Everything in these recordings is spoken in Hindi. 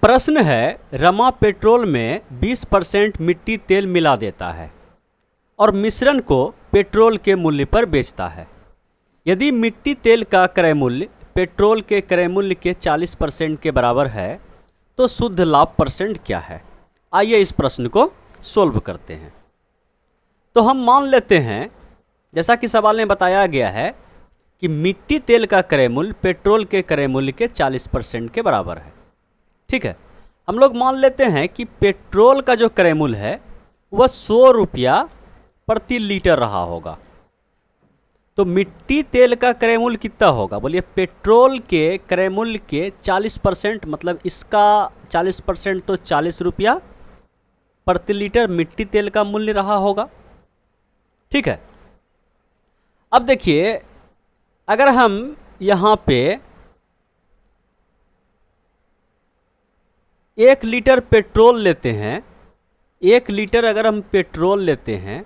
प्रश्न है, रमा पेट्रोल में 20% मिट्टी तेल मिला देता है और मिश्रण को पेट्रोल के मूल्य पर बेचता है। यदि मिट्टी तेल का क्रय मूल्य पेट्रोल के क्रय मूल्य के 40% के बराबर है तो शुद्ध लाभ परसेंट क्या है? आइए इस प्रश्न को सोल्व करते हैं। तो हम मान लेते हैं, जैसा कि सवाल में बताया गया है कि मिट्टी तेल का क्रय मूल्य पेट्रोल के क्रय मूल्य के 40% के बराबर है। ठीक है, हम लोग मान लेते हैं कि पेट्रोल का जो क्रय मूल्य है वह 100 रुपया प्रति लीटर रहा होगा। तो मिट्टी तेल का क्रय मूल्य कितना होगा? बोलिए, पेट्रोल के क्रय मूल्य के 40%, मतलब इसका 40% तो 40 रुपया प्रति लीटर मिट्टी तेल का मूल्य रहा होगा। ठीक है, अब देखिए, अगर हम यहाँ पे 1 लीटर पेट्रोल लेते हैं, 1 लीटर अगर हम पेट्रोल लेते हैं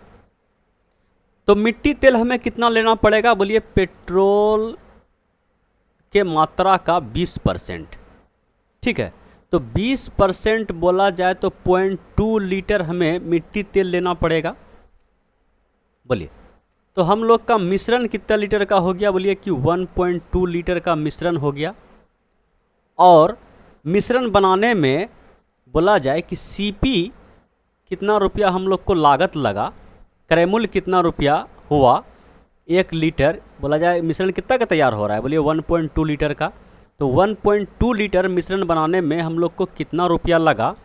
तो मिट्टी तेल हमें कितना लेना पड़ेगा? बोलिए, पेट्रोल के मात्रा का 20%। ठीक है, तो 20% बोला जाए तो 0.2 लीटर हमें मिट्टी तेल लेना पड़ेगा। बोलिए, तो हम लोग का मिश्रण कितना लीटर का हो गया? बोलिए कि 1.2 लीटर का मिश्रण हो गया। और मिश्रण बनाने में बोला जाए कि सीपी कितना रुपया हम लोग को लागत लगा, क्रय मूल्य कितना रुपया हुआ, 1 लीटर बोला जाए मिश्रण कितना का तैयार हो रहा है? बोलिए 1.2 लीटर का। तो 1.2 लीटर मिश्रण बनाने में हम लोग को कितना रुपया लगा?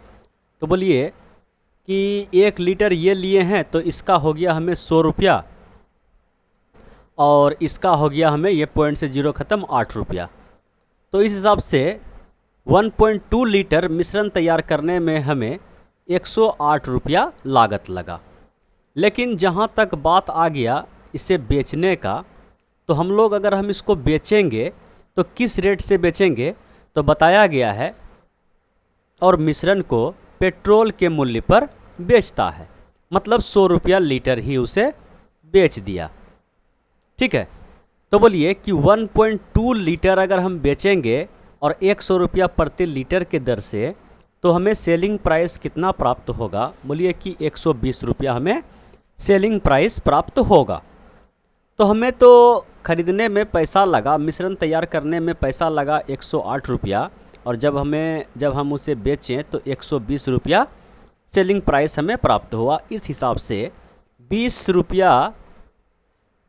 तो बोलिए कि 1 लीटर ये लिए हैं तो इसका हो गया हमें 100 रुपया, और इसका हो गया हमें ये पॉइंट से 0 ख़त्म 8 रुपया। तो इस हिसाब से 1.2 लीटर मिश्रण तैयार करने में हमें 108 रुपया लागत लगा। लेकिन जहाँ तक बात आ गया इसे बेचने का, तो हम लोग अगर हम इसको बेचेंगे तो किस रेट से बेचेंगे? तो बताया गया है, और मिश्रण को पेट्रोल के मूल्य पर बेचता है, मतलब 100 रुपया लीटर ही उसे बेच दिया। ठीक है, तो बोलिए कि 1.2 लीटर अगर हम बेचेंगे और 100 रुपया प्रति लीटर के दर से, तो हमें सेलिंग प्राइस कितना प्राप्त होगा? बोलिए कि 120 रुपया हमें सेलिंग प्राइस प्राप्त होगा। तो हमें तो खरीदने में पैसा लगा, मिश्रण तैयार करने में पैसा लगा 108 रुपया, और जब हम उसे बेचें तो 120 रुपया सेलिंग प्राइस हमें प्राप्त हुआ। इस हिसाब से 20 रुपया,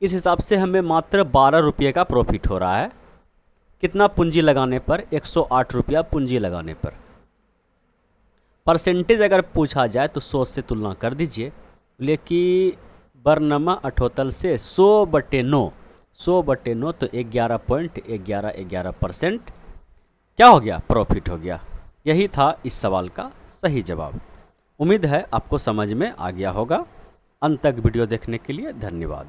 इस हिसाब से हमें मात्र 12 रुपये का प्रॉफिट हो रहा है। कितना पूंजी लगाने पर? 108 रुपया पूंजी लगाने पर। परसेंटेज अगर पूछा जाए तो 100 से तुलना कर दीजिए। लेकिन बरनमा अठोतल से 100/9, 100/9 तो 11.11% क्या हो गया? प्रॉफिट हो गया। यही था इस सवाल का सही जवाब। उम्मीद है आपको समझ में आ गया होगा। अंत तक वीडियो देखने के लिए धन्यवाद।